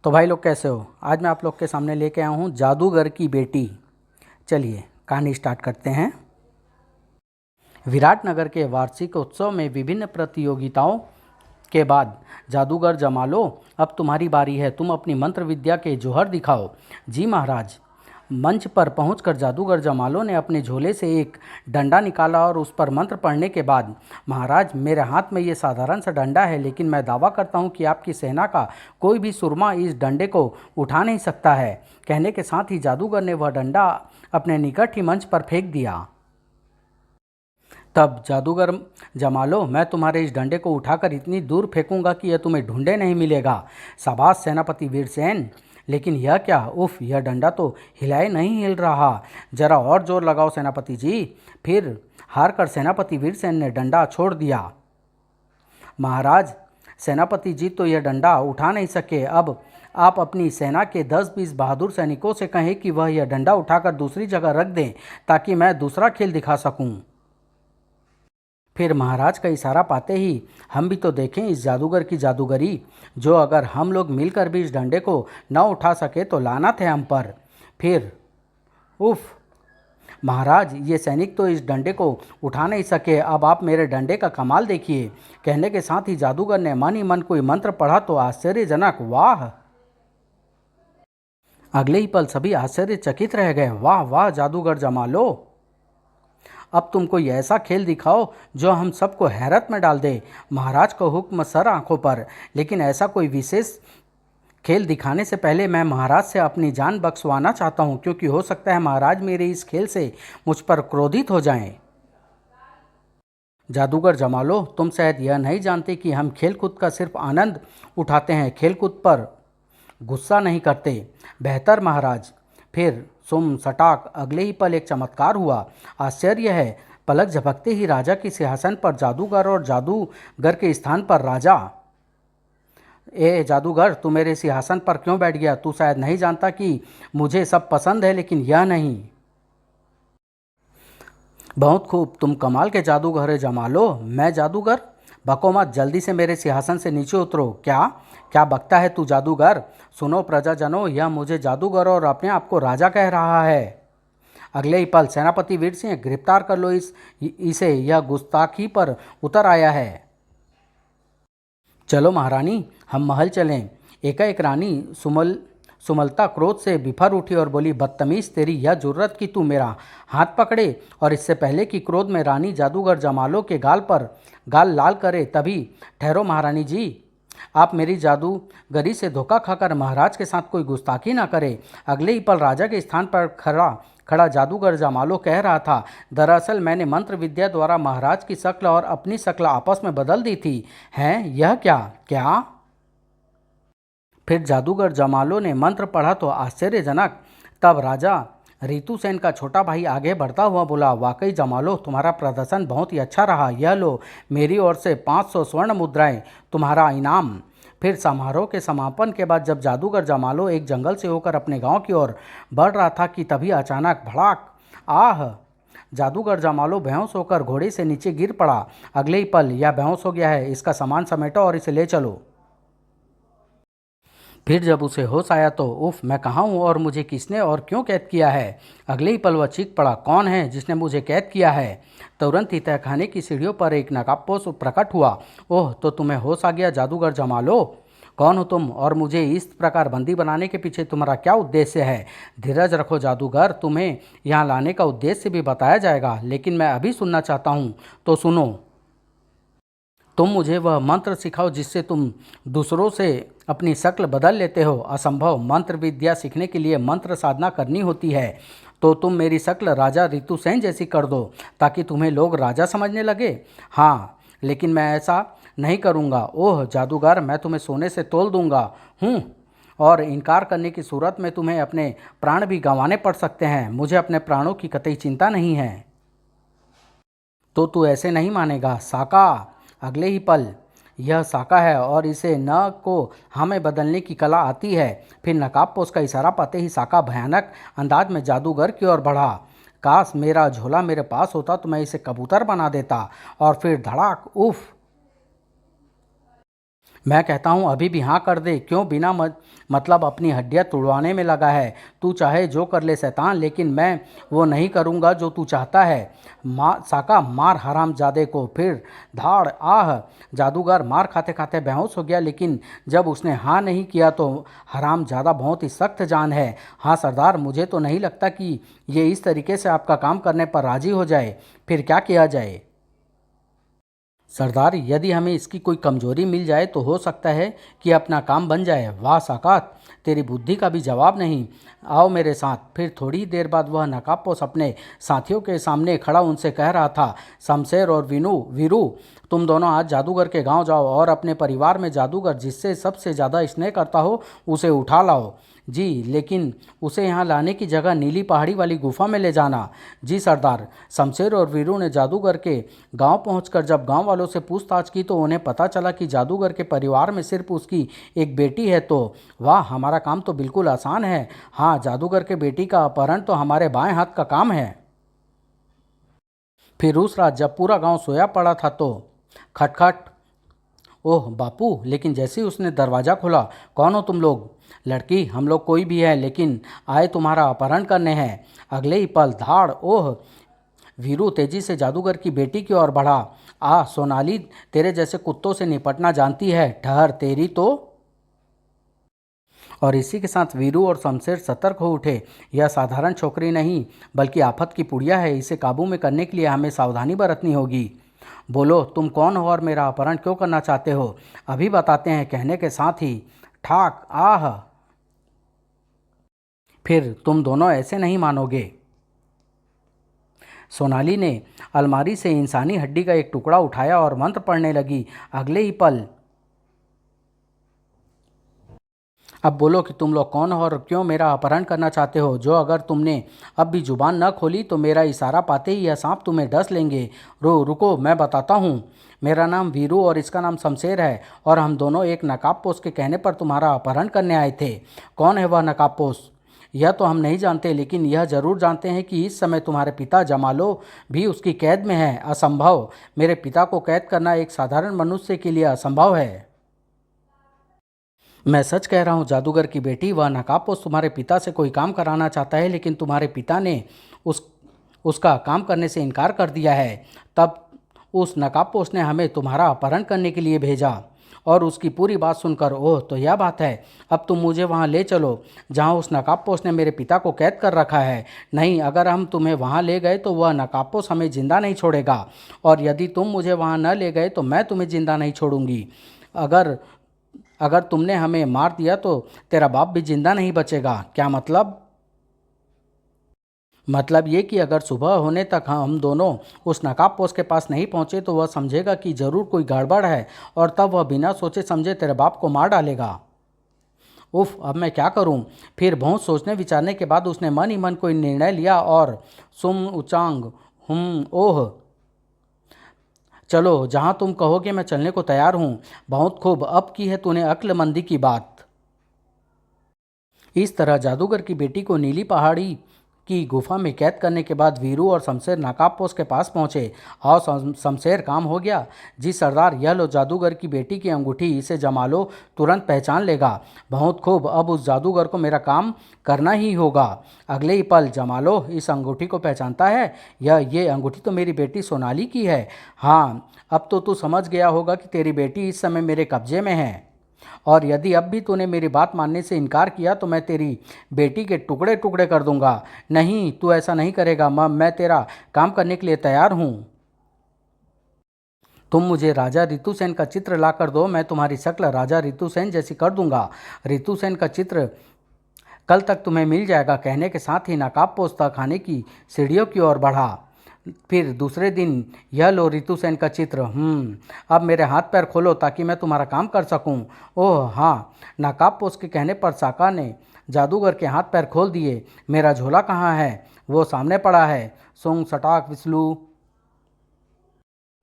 तो भाई लोग कैसे हो। आज मैं आप लोग के सामने लेके आया हूँ जादूगर की बेटी। चलिए कहानी स्टार्ट करते हैं। विराटनगर के वार्षिक उत्सव में विभिन्न प्रतियोगिताओं के बाद जादूगर जमालो, अब तुम्हारी बारी है। तुम अपनी मंत्र विद्या के जौहर दिखाओ। जी महाराज। मंच पर पहुंचकर जादूगर जमालो ने अपने झोले से एक डंडा निकाला और उस पर मंत्र पढ़ने के बाद, महाराज मेरे हाथ में ये साधारण सा डंडा है, लेकिन मैं दावा करता हूँ कि आपकी सेना का कोई भी सुरमा इस डंडे को उठा नहीं सकता है। कहने के साथ ही जादूगर ने वह डंडा अपने निकट ही मंच पर फेंक दिया। तब जादूगर जमालो, मैं तुम्हारे इस डंडे को उठाकर इतनी दूर फेंकूंगा कि यह तुम्हें ढूंढे नहीं मिलेगा। शाबाश सेनापति वीरसेन। लेकिन यह क्या, उफ, यह डंडा तो हिलाए नहीं हिल रहा। जरा और जोर लगाओ सेनापति जी। फिर हारकर सेनापति वीरसेन ने डंडा छोड़ दिया। महाराज, सेनापति जी तो यह डंडा उठा नहीं सके। अब आप अपनी सेना के 10-20 बहादुर सैनिकों से कहें कि वह यह डंडा उठाकर दूसरी जगह रख दें, ताकि मैं दूसरा खेल दिखा सकूं। फिर महाराज का इशारा पाते ही हम भी तो देखें इस जादूगर की जादूगरी, जो अगर हम लोग मिलकर भी इस डंडे को न उठा सके तो लानत है हम पर। फिर उफ, महाराज ये सैनिक तो इस डंडे को उठा नहीं सके, अब आप मेरे डंडे का कमाल देखिए। कहने के साथ ही जादूगर ने मन ही मन कोई मंत्र पढ़ा तो आश्चर्यजनक, वाह। अगले ही पल सभी आश्चर्यचकित रह गए। वाह वाह जादूगर जमालो, अब तुम कोई ऐसा खेल दिखाओ जो हम सबको हैरत में डाल दे। महाराज को हुक्म सर आंखों पर। लेकिन ऐसा कोई विशेष खेल दिखाने से पहले मैं महाराज से अपनी जान बख्शवाना चाहता हूँ, क्योंकि हो सकता है महाराज मेरे इस खेल से मुझ पर क्रोधित हो जाएं। जादूगर जमालो, तुम शायद यह नहीं जानते कि हम खेलकूद का सिर्फ आनंद उठाते हैं, खेलकूद पर गुस्सा नहीं करते। बेहतर महाराज। फिर सुम सटाक अगले ही पल एक चमत्कार हुआ। आश्चर्य है, पलक झपकते ही राजा की सिंहासन पर जादूगर और जादूगर के स्थान पर राजा। ए जादूगर, तू मेरे सिंहासन पर क्यों बैठ गया? तू शायद नहीं जानता कि मुझे सब पसंद है, लेकिन यह नहीं। बहुत खूब, तुम कमाल के जादूगर है जमालो। मैं जादूगर? बको मत, जल्दी से मेरे सिंहासन से नीचे उतरो। क्या क्या बकता है तू जादूगर? सुनो प्रजाजनों, यह मुझे जादूगर और अपने आप को राजा कह रहा है। अगले ही पल सेनापति वीर सिंह, गिरफ्तार कर लो इसे, यह गुस्ताखी पर उतर आया है। चलो महारानी, हम महल चलें। एकाएक रानी सुमलता क्रोध से बिफर उठी और बोली, बदतमीज, तेरी यह जुर्रत कि तू मेरा हाथ पकड़े। और इससे पहले कि क्रोध में रानी जादूगर जमालो के गाल लाल करे, तभी ठहरो महारानी जी, आप मेरी जादूगरी से धोखा खाकर महाराज के साथ कोई गुस्ताखी ना करें। अगले ही पल राजा के स्थान पर खड़ा जादूगर जमालो कह रहा था, दरअसल मैंने मंत्र विद्या द्वारा महाराज की शक्ल और अपनी शक्ल आपस में बदल दी थी। हैं, यह क्या क्या? फिर जादूगर जमालो ने मंत्र पढ़ा तो आश्चर्यजनक। तब राजा ऋतुसेन का छोटा भाई आगे बढ़ता हुआ बोला, वाकई जमालो, तुम्हारा प्रदर्शन बहुत ही अच्छा रहा। यह लो मेरी ओर से 500 स्वर्ण मुद्राएं तुम्हारा इनाम। फिर समारोह के समापन के बाद जब जादूगर जमालो एक जंगल से होकर अपने गांव की ओर बढ़ रहा था कि तभी अचानक भड़ाक, आह, जादूगर जमालो बेहोश होकर घोड़े से नीचे गिर पड़ा। अगले ही पल, यह बेहोश हो गया है, इसका सामान समेटो और इसे ले चलो। फिर जब उसे होश आया तो उफ, मैं कहाँ हूँ और मुझे किसने और क्यों कैद किया है? अगले ही पल वह चीख पड़ा, कौन है जिसने मुझे कैद किया है? तुरंत ही तहखाने की सीढ़ियों पर एक नकाबपोश प्रकट हुआ। ओह, तो तुम्हें होश आ गया जादूगर जमालो। कौन हो तुम और मुझे इस प्रकार बंदी बनाने के पीछे तुम्हारा क्या उद्देश्य है? धीरज रखो जादूगर, तुम्हें यहाँ लाने का उद्देश्य भी बताया जाएगा, लेकिन मैं अभी सुनना चाहता हूँ, तो सुनो। तुम मुझे वह मंत्र सिखाओ जिससे तुम दूसरों से अपनी शक्ल बदल लेते हो। असंभव, मंत्र विद्या सीखने के लिए मंत्र साधना करनी होती है। तो तुम मेरी शक्ल राजा ऋतुसेन जैसी कर दो, ताकि तुम्हें लोग राजा समझने लगे। हाँ, लेकिन मैं ऐसा नहीं करूँगा। ओह जादूगर, मैं तुम्हें सोने से तोल दूंगा हूँ, और इनकार करने की सूरत में तुम्हें अपने प्राण भी गंवाने पड़ सकते हैं। मुझे अपने प्राणों की कतई चिंता नहीं है। तो तू ऐसे नहीं मानेगा साका। अगले ही पल, यह साका है और इसे न को हमें बदलने की कला आती है। फिर नकाबपोश का इशारा पाते ही साका भयानक अंदाज में जादूगर की ओर बढ़ा। काश मेरा झोला मेरे पास होता तो मैं इसे कबूतर बना देता। और फिर धड़ाक, उफ, मैं कहता हूँ अभी भी हाँ कर दे। क्यों बिना मतलब अपनी हड्डियाँ तुड़वाने में लगा है? तू चाहे जो कर ले शैतान, लेकिन मैं वो नहीं करूँगा जो तू चाहता है। साका मार हरामजादे को। फिर धाड़ आह। जादूगर मार खाते खाते बेहोश हो गया, लेकिन जब उसने हाँ नहीं किया तो हरामजादा बहुत ही सख्त जान है। हाँ सरदार, मुझे तो नहीं लगता कि ये इस तरीके से आपका काम करने पर राजी हो जाए। फिर क्या किया जाए? सरदार, यदि हमें इसकी कोई कमजोरी मिल जाए तो हो सकता है कि अपना काम बन जाए। वाह साकात, तेरी बुद्धि का भी जवाब नहीं। आओ मेरे साथ। फिर थोड़ी देर बाद वह नकाबपोश अपने साथियों के सामने खड़ा उनसे कह रहा था, शमशेर और वीरू, तुम दोनों आज जादूगर के गांव जाओ और अपने परिवार में जादूगर जिससे सबसे ज़्यादा स्नेह करता हो उसे उठा लाओ। जी, लेकिन उसे यहाँ लाने की जगह नीली पहाड़ी वाली गुफा में ले जाना। जी सरदार। शमशेर और वीरू ने जादूगर के गांव पहुंचकर जब गांव वालों से पूछताछ की तो उन्हें पता चला कि जादूगर के परिवार में सिर्फ उसकी एक बेटी है। तो वाह, हमारा काम तो बिल्कुल आसान है। हाँ, जादूगर के बेटी का अपहरण तो हमारे बाएं हाथ का काम है। फिर उस रात जब पूरा गांव सोया पड़ा था तो खटखट। ओह बापू, लेकिन जैसे ही उसने दरवाज़ा खोला, कौन हो तुम लोग? लड़की, हम लोग कोई भी है, लेकिन आए तुम्हारा अपहरण करने हैं। अगले ही पल धाड़ ओह। वीरू तेजी से जादूगर की बेटी की ओर बढ़ा। सोनाली तेरे जैसे कुत्तों से निपटना जानती है। ठहर, तेरी तो। और इसी के साथ वीरू और शमशेर सतर्क हो उठे। यह साधारण छोकरी नहीं बल्कि आफत की पुड़िया है। इसे काबू में करने के लिए हमें सावधानी बरतनी होगी। बोलो, तुम कौन हो और मेरा अपहरण क्यों करना चाहते हो? अभी बताते हैं, कहने के साथ ही ठाक आह। फिर तुम दोनों ऐसे नहीं मानोगे। सोनाली ने अलमारी से इंसानी हड्डी का एक टुकड़ा उठाया और मंत्र पढ़ने लगी। अगले ही पल अब बोलो कि तुम लोग कौन हो और क्यों मेरा अपहरण करना चाहते हो। जो अगर तुमने अब भी जुबान न खोली तो मेरा इशारा पाते ही यह सांप तुम्हें डस लेंगे। रुको, मैं बताता हूँ। मेरा नाम वीरू और इसका नाम शमशेर है और हम दोनों एक नकाबपोश के कहने पर तुम्हारा अपहरण करने आए थे। कौन है वह नकाबपोश? यह तो हम नहीं जानते, लेकिन यह जरूर जानते हैं कि इस समय तुम्हारे पिता जमालो भी उसकी कैद में है। असंभव। मेरे पिता को कैद करना एक साधारण मनुष्य के लिए असंभव है। मैं सच कह रहा हूँ जादूगर की बेटी, वह नकाबपोश तुम्हारे पिता से कोई काम कराना चाहता है, लेकिन तुम्हारे पिता ने उस उसका काम करने से इनकार कर दिया है। तब उस नकाबपोश ने हमें तुम्हारा अपहरण करने के लिए भेजा। और उसकी पूरी बात सुनकर, ओह तो यह बात है, अब तुम मुझे वहाँ ले चलो जहाँ उस नकाबपोश ने मेरे पिता को कैद कर रखा है। नहीं, अगर हम तुम्हें वहाँ ले गए तो वह नकाबपोश हमें जिंदा नहीं छोड़ेगा, और यदि तुम मुझे वहाँ न ले गए तो मैं तुम्हें जिंदा नहीं छोड़ूंगी। अगर अगर तुमने हमें मार दिया तो तेरा बाप भी जिंदा नहीं बचेगा। क्या मतलब? मतलब ये कि अगर सुबह होने तक हम दोनों उस नकाबपोश के पास नहीं पहुंचे तो वह समझेगा कि जरूर कोई गड़बड़ है, और तब वह बिना सोचे समझे तेरे बाप को मार डालेगा। उफ, अब मैं क्या करूं? फिर बहुत सोचने विचारने के बाद उसने मन ही मन कोई निर्णय लिया और सुम उचांग ओह, चलो जहां तुम कहोगे मैं चलने को तैयार हूं। बहुत खूब, अब की है तूने अक्लमंदी की बात। इस तरह जादूगर की बेटी को नीली पहाड़ी की गुफा में कैद करने के बाद वीरू और शमशेर नकाबपोश के पास पहुंचे। आओ शमशेर, काम हो गया। जी सरदार, यह लो जादूगर की बेटी की अंगूठी, इसे जमा लो, तुरंत पहचान लेगा। बहुत खूब, अब उस जादूगर को मेरा काम करना ही होगा। अगले ही पल, जमा लो, इस अंगूठी को पहचानता है? ये अंगूठी तो मेरी बेटी सोनाली की है। हाँ, अब तो तू समझ गया होगा कि तेरी बेटी इस समय मेरे कब्जे में है, और यदि अब भी तूने मेरी बात मानने से इनकार किया तो मैं तेरी बेटी के टुकड़े टुकड़े कर दूंगा। नहीं, तू ऐसा नहीं करेगा। मैं तेरा काम करने के लिए तैयार हूँ। तुम मुझे राजा ऋतुसेन का चित्र ला कर दो, मैं तुम्हारी शक्ल राजा ऋतुसेन जैसी कर दूंगा। ऋतुसेन का चित्र कल तक तुम्हें मिल जाएगा। कहने के साथ ही नकाबपोश खाने की सीढ़ियों की ओर बढ़ा। फिर दूसरे दिन, यह लो ऋतुसेन का चित्र। अब मेरे हाथ पैर खोलो ताकि मैं तुम्हारा काम कर सकूं। ओह हाँ। नकाबपोश के कहने पर साका ने जादूगर के हाथ पैर खोल दिए। मेरा झोला कहाँ है? वो सामने पड़ा है। सोंग सटाक विस्लू।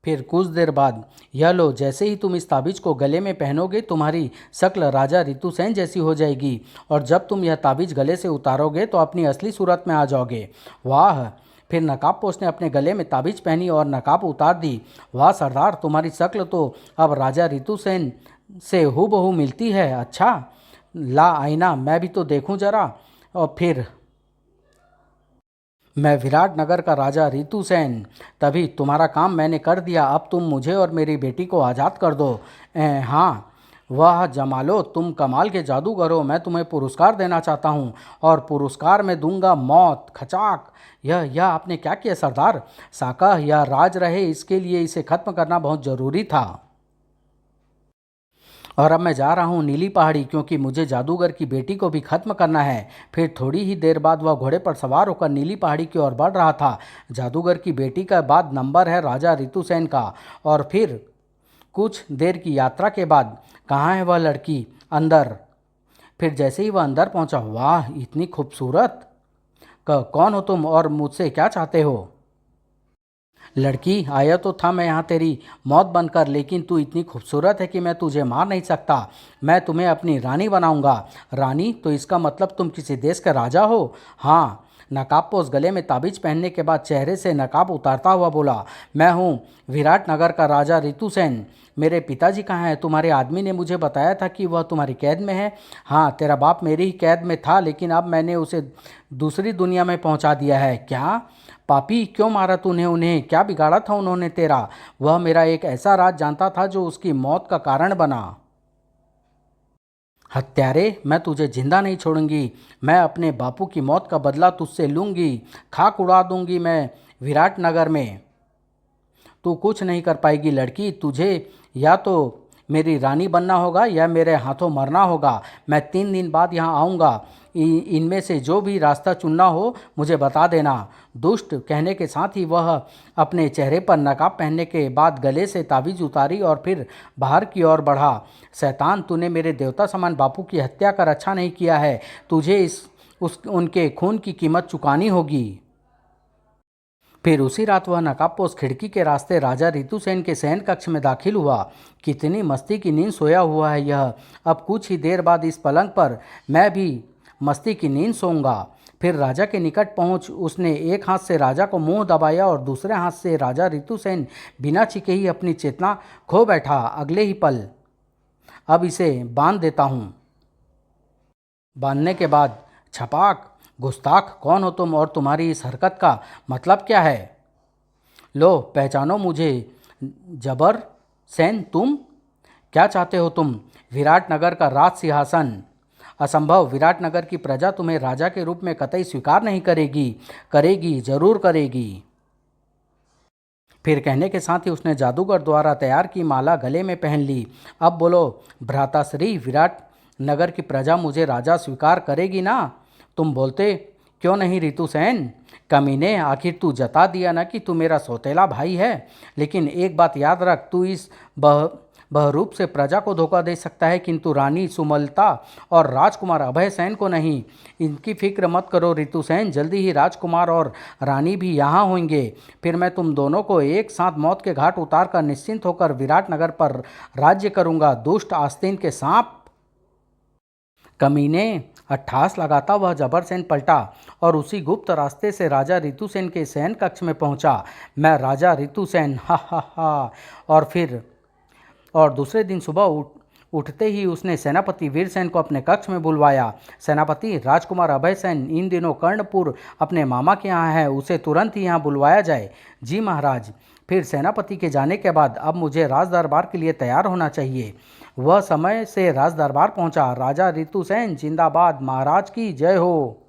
फिर कुछ देर बाद, यह लो, जैसे ही तुम इस ताबीज को गले में पहनोगे तुम्हारी शक्ल राजा ऋतुसेन जैसी हो जाएगी, और जब तुम यह ताबीज गले से उतारोगे तो अपनी असली सूरत में आ जाओगे। वाह। फिर नकाबपोश ने अपने गले में ताबीज पहनी और नकाब उतार दी। वाह सरदार, तुम्हारी शक्ल तो अब राजा ऋतुसेन से हूबहू मिलती है। अच्छा, ला आईना मैं भी तो देखूं जरा। और फिर मैं विराट नगर का राजा ऋतुसेन। तभी तुम्हारा काम मैंने कर दिया, अब तुम मुझे और मेरी बेटी को आज़ाद कर दो। हाँ, वह जमालो, तुम कमाल के जादूगर हो। मैं तुम्हें पुरस्कार देना चाहता हूँ और पुरस्कार मैं दूंगा मौत। खचाक। यह आपने क्या किया सरदार? साका यह राज रहे इसके लिए इसे खत्म करना बहुत ज़रूरी था। और अब मैं जा रहा हूँ नीली पहाड़ी, क्योंकि मुझे जादूगर की बेटी को भी खत्म करना है। फिर थोड़ी ही देर बाद वह घोड़े पर सवार होकर नीली पहाड़ी की ओर बढ़ रहा था। जादूगर की बेटी का बाद नंबर है राजा ऋतुसेन का। और फिर कुछ देर की यात्रा के बाद कहाँ है वह लड़की? अंदर। फिर जैसे ही वह अंदर पहुंचा, वाह इतनी खूबसूरत! कौन हो तुम और मुझसे क्या चाहते हो? लड़की, आया तो था मैं यहाँ तेरी मौत बनकर, लेकिन तू इतनी खूबसूरत है कि मैं तुझे मार नहीं सकता। मैं तुम्हें अपनी रानी बनाऊंगा। रानी? तो इसका मतलब तुम किसी देश के राजा हो? हाँ। नकाबपोश गले में ताबीज पहनने के बाद चेहरे से नकाब उतारता हुआ बोला, मैं हूँ विराट नगर का राजा ऋतुसेन। मेरे पिताजी कहाँ हैं? तुम्हारे आदमी ने मुझे बताया था कि वह तुम्हारी कैद में है। हाँ, तेरा बाप मेरी ही कैद में था, लेकिन अब मैंने उसे दूसरी दुनिया में पहुँचा दिया है। क्या? पापी, क्यों मारा तूने उन्हें? क्या बिगाड़ा था उन्होंने तेरा? वह मेरा एक ऐसा राज जानता था जो उसकी मौत का कारण बना। हत्यारे, मैं तुझे जिंदा नहीं छोड़ूंगी। मैं अपने बापू की मौत का बदला तुझसे लूंगी। खाक उड़ा दूंगी मैं विराट नगर में। तू कुछ नहीं कर पाएगी लड़की। तुझे या तो मेरी रानी बनना होगा या मेरे हाथों मरना होगा। मैं 3 दिन बाद यहाँ आऊँगा। इनमें से जो भी रास्ता चुनना हो मुझे बता देना। दुष्ट। कहने के साथ ही वह अपने चेहरे पर नकाब पहनने के बाद गले से ताबीज उतारी और फिर बाहर की ओर बढ़ा। शैतान, तूने मेरे देवता समान बापू की हत्या कर अच्छा नहीं किया है। तुझे उनके खून की कीमत चुकानी होगी। फिर उसी रात वह नकाबपोश खिड़की के रास्ते राजा ऋतुसेन के शयन कक्ष में दाखिल हुआ। कितनी मस्ती की नींद सोया हुआ है यह। अब कुछ ही देर बाद इस पलंग पर मैं भी मस्ती की नींद सोऊंगा। फिर राजा के निकट पहुंच उसने एक हाथ से राजा को मुंह दबाया और दूसरे हाथ से राजा ऋतुसेन बिना छिके ही अपनी चेतना खो बैठा। अगले ही पल, अब इसे बांध देता हूँ। बांधने के बाद, छपाक। गुस्ताख, कौन हो तुम और तुम्हारी इस हरकत का मतलब क्या है? लो, पहचानो मुझे। जबर सेन, तुम क्या चाहते हो? तुम विराट नगर का राज सिंहासन। असंभव। विराट नगर की प्रजा तुम्हें राजा के रूप में कतई स्वीकार नहीं करेगी। करेगी, जरूर करेगी। फिर कहने के साथ ही उसने जादूगर द्वारा तैयार की माला गले में पहन ली। अब बोलो भ्राताश्री, विराट नगर की प्रजा मुझे राजा स्वीकार करेगी ना? तुम बोलते क्यों नहीं ऋतुसेन? कमीने, आखिर तू जता दिया ना कि तू मेरा सौतेला भाई है। लेकिन एक बात याद रख, तू इस बहरूप से प्रजा को धोखा दे सकता है, किंतु रानी सुमलता और राजकुमार अभय सेन को नहीं। इनकी फिक्र मत करो ऋतुसेन, जल्दी ही राजकुमार और रानी भी यहाँ होंगे। फिर मैं तुम दोनों को एक साथ मौत के घाट उतार कर निश्चिंत होकर विराट नगर पर राज्य करूँगा। दुष्ट आस्तीन के सांप। कमीने, अट्ठास लगाता वह जबरसेन पलटा और उसी गुप्त रास्ते से राजा ऋतुसेन के शयन कक्ष में पहुंचा। मैं राजा ऋतुसेन, हा हा हा। और दूसरे दिन सुबह उठते ही उसने सेनापति वीरसेन को अपने कक्ष में बुलवाया। सेनापति, राजकुमार अभय सेन इन दिनों कर्णपुर अपने मामा के यहाँ है, उसे तुरंत ही यहाँ बुलवाया जाए। जी महाराज। फिर सेनापति के जाने के बाद अब मुझे राज दरबार के लिए तैयार होना चाहिए। वह समय से राज दरबार पहुंचा। राजा ऋतुसेन जिंदाबाद, महाराज की जय हो।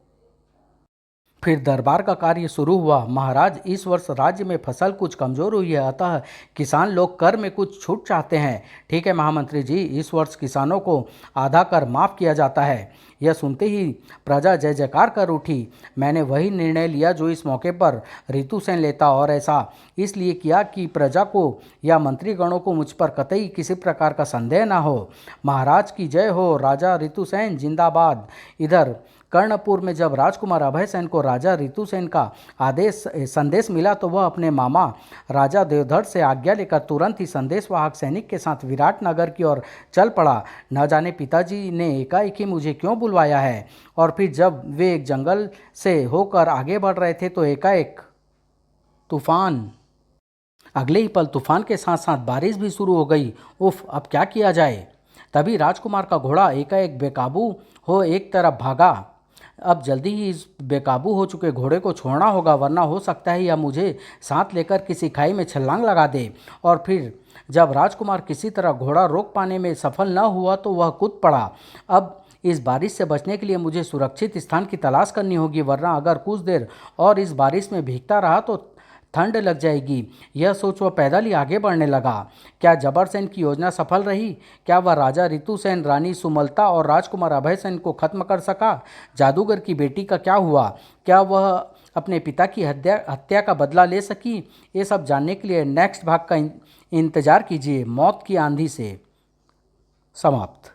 फिर दरबार का कार्य शुरू हुआ। महाराज, इस वर्ष राज्य में फसल कुछ कमज़ोर हुई है, अतः किसान लोग कर में कुछ छूट चाहते हैं। ठीक है महामंत्री जी, इस वर्ष किसानों को आधा कर माफ़ किया जाता है। यह सुनते ही प्रजा जय जयकार कर उठी। मैंने वही निर्णय लिया जो इस मौके पर ऋतुसेन लेता, और ऐसा इसलिए किया कि प्रजा को या मंत्रीगणों को मुझ पर कतई किसी प्रकार का संदेह न हो। महाराज की जय हो। राजा ऋतुसेन जिंदाबाद। इधर कर्णपुर में जब राजकुमार अभय सेन को राजा ऋतुसेन का संदेश मिला तो वह अपने मामा राजा देवधर से आज्ञा लेकर तुरंत ही संदेशवाहक सैनिक के साथ विराट नगर की ओर चल पड़ा। न जाने पिताजी ने एकाएक ही मुझे क्यों बुलवाया है। और फिर जब वे एक जंगल से होकर आगे बढ़ रहे थे तो एकाएक तूफान। अगले ही पल तूफान के साथ साथ बारिश भी शुरू हो गई। उफ, अब क्या किया जाए? तभी राजकुमार का घोड़ा एकाएक बेकाबू हो एक तरफ भागा। अब जल्दी ही इस बेकाबू हो चुके घोड़े को छोड़ना होगा, वरना हो सकता है यह मुझे साथ लेकर किसी खाई में छलांग लगा दे। और फिर जब राजकुमार किसी तरह घोड़ा रोक पाने में सफल न हुआ तो वह कूद पड़ा। अब इस बारिश से बचने के लिए मुझे सुरक्षित स्थान की तलाश करनी होगी, वरना अगर कुछ देर और इस बारिश में भीगता रहा तो ठंड लग जाएगी। यह सोच वह पैदल ही आगे बढ़ने लगा। क्या जबरसेन की योजना सफल रही? क्या वह राजा ऋतुसेन, रानी सुमलता और राजकुमार अभयसेन को खत्म कर सका? जादूगर की बेटी का क्या हुआ? क्या वह अपने पिता की हत्या का बदला ले सकी? ये सब जानने के लिए नेक्स्ट भाग का इंतजार कीजिए। मौत की आंधी से समाप्त।